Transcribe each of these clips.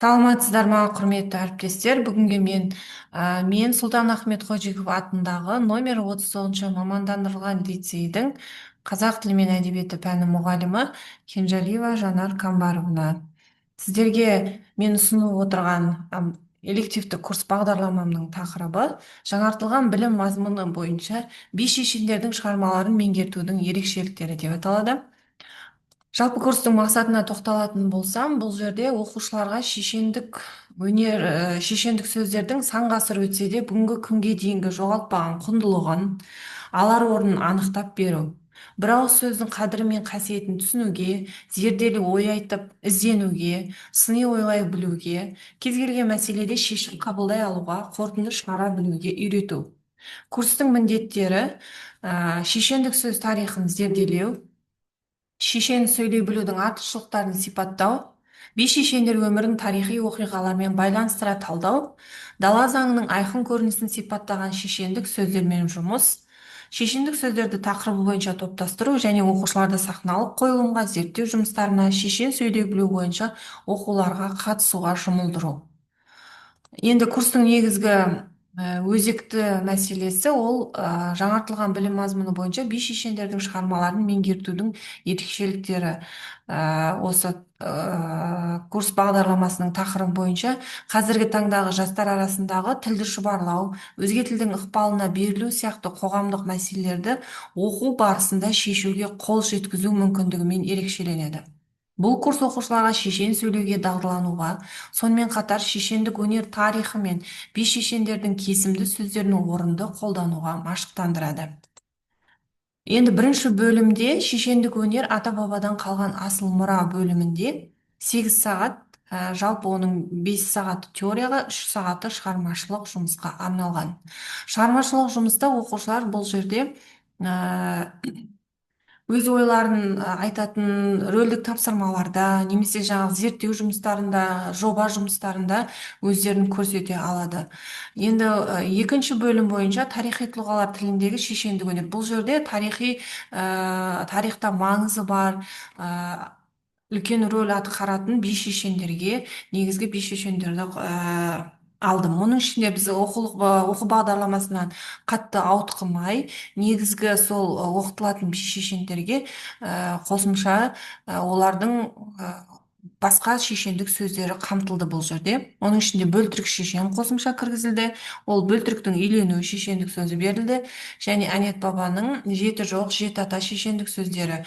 Саламатсыздар ма, құрметті әріптестер. Бүгінге мен Сұлтан Ахмет Қожиков атындағы номер 39 мамандандырылған лицейдің қазақ тілі мен әдебиеті пәні мұғалімі Кенжалиева Жанар Камбаровна. Сіздерге мен ұсынып отырған элективті курс бағдарламамның тақырыбы жаңартылған білім мазмұны бойынша би шешендердің шығармаларын меңгертудің ерекшеліктері деп аталады. Жалпы курстың мақсатына тоқталатын болсам, бұл жерде оқушыларға шешендік сөздердің сан ғасыр өтсе де бүгінгі күнге дейінгі жоғалтпаған құндылығын, алар орнын анықтап беру. Бір ауыз сөздің қадірі мен қасиетін түсінуге, зерделі ой айтып, ізденуге, сыни ойлай білуге, кез келген мәселеде шешім қабылдай алуға, қорытынды шығара білуге үйрету. Курстың міндеттері шешендік сөз тарихын зерделеу, шешен сөйлей білудің артықшылықтарын сипаттау, би шешендер өмірін тарихи оқиғалармен байланыстыра талдау, дала заңының айқын көрінісін сипаттаған шешендік сөздермен жұмыс, шешендік сөздерді тақырыбы бойынша топтастыру және оқушыларды сахналық қойылымға зерттеу жұмыстарына, шешен сөйлей білу бойынша оқуларға қатысуға жұмылдыру. Енді курстың негізгі өзекті мәселесі ол жаңартылған білім мазмұны бойынша би шешендердің шығармаларын меңгертудің ерекшеліктері. Осы курс бағдарламасының тақырыбы бойынша қазіргі таңдағы жастар арасындағы тілді шұбарлау, өзге тілдің ықпалына берілу сияқты қоғамдық мәселелерді оқу барысында шешуге қол жеткізу мүмкіндігімен ерекшеленеді. Бұл курс оқушыларға шешен сөйлеуге дағдылануға, сонымен қатар шешендік өнер тарихы мен би шешендердің кесімді сөздерін орынды қолдануға машықтандырады. Енді бірінші бөлімде шешендік өнер ата-бабадан қалған асыл мұра бөлімінде 8 сағат, жалпы оның 5 сағаты теорияға, 3 сағаты шығармашылық жұмысқа арналған. Шығармашылық жұмыста оқушылар бұл жерде өз ойларын айтатын рөлдік тапсырмаларда немесе жаңағы зерттеу жұмыстарында, жоба жұмыстарында өздерін көрсете алады. Енді екінші бөлім бойынша тарихи тұлғалар тіліндегі шешендік өнер. Бұл жерде тарихта маңызы бар, үлкен рөл атқаратын би шешендерге, негізгі би шешендерді алдым. Оның ішінде біз оқу бағдарламасынан қатты ауытқымай, негізгі сол оқытылатын би шешендерге қосымша олардың басқа шешендік сөздері қамтылды бұл жерде. Оның ішінде бөлтірік шешен қосымша кіргізілді. Ол бөлтіріктің үйлену шешендік сөзі берілді. Және Әнет бабаның жеті жоқ, жеті ата шешендік сөздері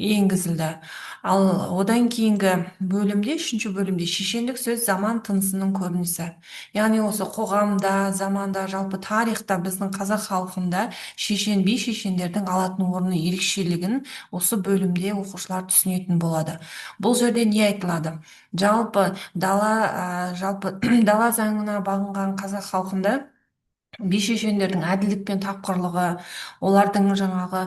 енгізілді. Ал одан кейінгі бөлімде, үшінші бөлімде шешендік сөз заман тынысының көрінісі. Яғни осы қоғамда, заманда, жалпы тарихта біздің қазақ халқында би шешендердің алатын орны ерекшелігін осы бөлімде оқушылар түсінетін болады. Бұл жерде не айтылады? Жалпы дала заңына бағынған қазақ халқында би шешендердің әділдік пен тапқырлығы, олардың жаңағы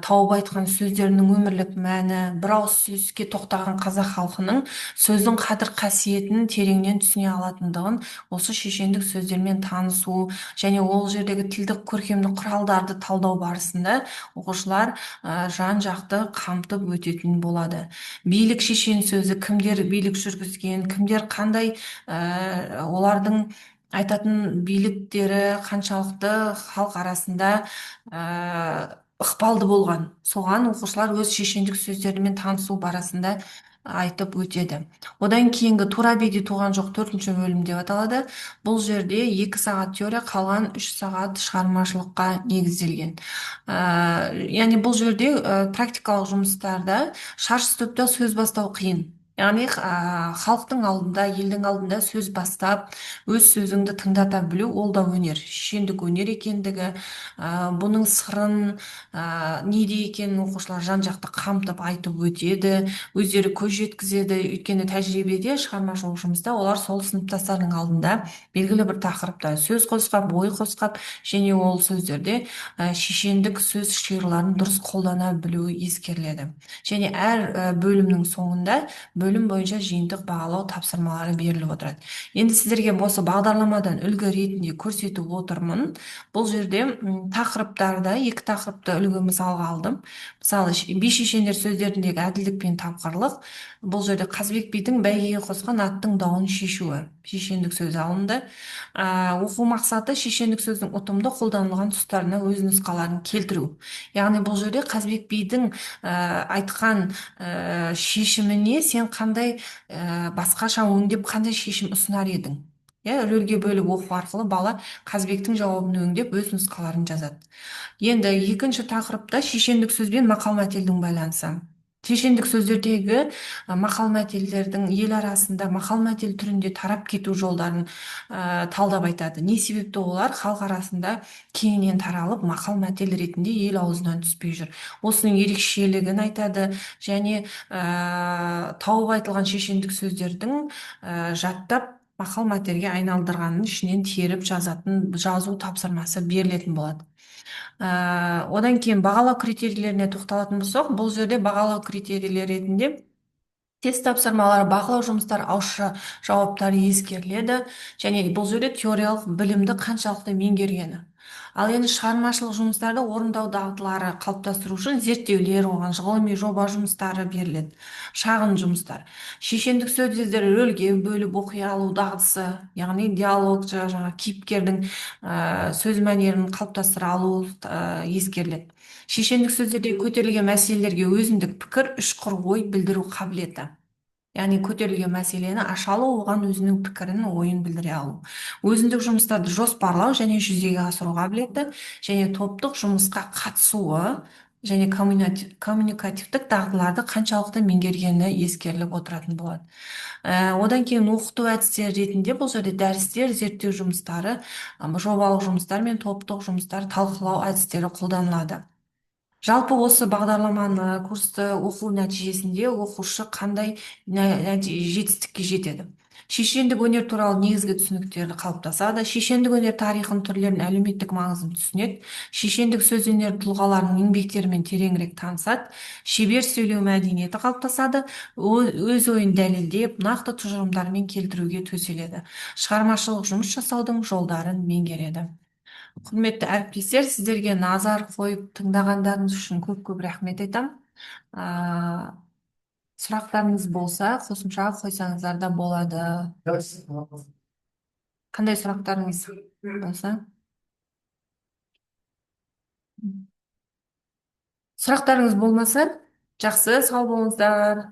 тауып айтқан сөздерінің өмірлік мәні, бір ауыз сөзге тоқтаған қазақ халқының сөздің қадір қасиетін тереңнен түсіне алатындығын осы шешендік сөздермен танысу және ол жердегі тілдік көркемдік құралдарды талдау барысында оқушылар жан-жақты қамтып өтетін болады. Билік шешен сөзі, кімдер билік жүргізген, кімдер қандай, олардың айтатын биліктері қаншалықты халық арасында ықпалды болған. Соған оқушылар өз шешендік сөздерімен танысу барысында айтып өтеді. Одан кейінгі тура биде туған жоқ төртінші бөлім деп аталады. Бұл жерде 2 сағат теория, қалған 3 сағат шығармашылыққа негізделген. Яғни бұл жерде практикалық жұмыстарда шаршы топта сөз бастау қиын. Яғни халықтың алдында, елдің алдында сөз бастап, өз сөзіңді тыңдата білу, ол да өнер, шешендік өнер екендігі, бұның сырын неде екенін оқушылар жан-жақты қамтып айтып өтеді, өздері көз жеткізеді. Өйткені тәжірибеде, шығармашылық жұмыста олар сол сыныптастарының алдында белгілі бір тақырыпта сөз қозғап, ой қозғап, және ол сөздерде шешендік сөз шиырларын дұрыс қолдана білуі ескеріледі. Және әр бөлімнің соңында бөлім бойынша жиынтық бағалау тапсырмалары беріліп отырады. Енді сіздерге осы бағдарламадан үлгі ретінде көрсетіп отырмын. Бұл жерде тақырыптарда екі тақырыпты үлгі мысалға алдым. Мысалы, би шешендер сөздеріндегі әділдік пен тапқырлық. Бұл жерде Қазбек бидің бәйгеге қосқан аттың дауын шешуі. Шешендік сөзі алынды. Оқу мақсаты шешендік сөздің ұтымды қолданылған тұстарына өз нұсқаларын келтіру. Яғни бұл жерде Қазбек бидің айтқан шешіміне сен қандай басқаша өңдеп қандай шешім ұсынар едің. Иә, рөлге бөліп оқу арқылы бала Қазбектің жауабын өңдеп өз нұсқаларын жазады. Енді екінші тақырыпта шешендік сөз бен мақал мәтелдің байланысы. Шешендік сөздердегі мақал мәтелдердің ел арасында мақал мәтел түрінде тарап кету жолдарын талдап айтады. Не себепті олар халық арасында кеңінен таралып мақал мәтел ретінде ел аузынан түспей жүр. Осының ерекшелігін айтады және тауып айтылған шешендік сөздердің жаттап мақал мәтелге айналдырғанын ішінен теріп жазу тапсырмасы берілетін болады. Одан кейін бағалау критерийлеріне тоқталатын болсақ, бұл жерде бағалау критерийлері ретінде тест тапсырмалары, бақылау жұмыстары, ауызша жауаптары ескеріледі және бұл жерде теориялық білімді қаншалықты меңгергені. Ал енді шығармашылық жұмыстарды орындау дағдылары қалыптастыру үшін зерттеулер, оған ғылыми жоба жұмыстары беріледі. Шағын жұмыстар. Шешендік сөздерді рөлге бөліп оқи алу дағдысы, яғни диалог, жаңағы кейіпкердің сөз мәнерін қалыптастыра алу ескеріледі. Шешендік сөздерде көтерілген мәселелерге өзіндік пікір, үшқыр ой білдіру қабілеті. Яғни көтерілген мәселені аша алу, оған өзінің пікірін, ойын білдіре алу. Өзіндік жұмыстарды жоспарлау және жүзеге асыру қабілеті және топтық жұмысқа қатысуы және коммуникативтік дағдыларды қаншалықты меңгергені ескеріліп отыратын болады. Одан кейін оқыту әдістері ретінде бұл жерде дәрістер, зерттеу жұмыстары, жобалық жұмыстар мен топтық жұмыстар, талқылау әдістері қолданылады. Жалпы осы бағдарламаны курсты оқу нәтижесінде оқушы қандай жетістікке жетеді. Шешендік өнер туралы негізгі түсініктері қалыптасады. Шешендік өнер тарихын, түрлерін, әлеуметтік маңызын түсінеді. Шешендік сөз өнері тұлғаларының еңбектерімен тереңірек танысады. Шебер сөйлеу мәдениеті қалыптасады. Өз ойын дәлелдеп, нақты тұжырымдармен келтіруге төселеді. Шығармашылық жұмыс жасаудың жолдарын меңгереді. Құрметті әріптестер, сіздерге назар қойып тыңдағандарыңыз үшін көп рахмет айтамын. А, Сұрақтарыңыз болса, қосымша қойсаңыздар да болады. Қандай сұрақтарыңыз болса? Сұрақтарыңыз болмаса, жақсы, сау болыңыздар.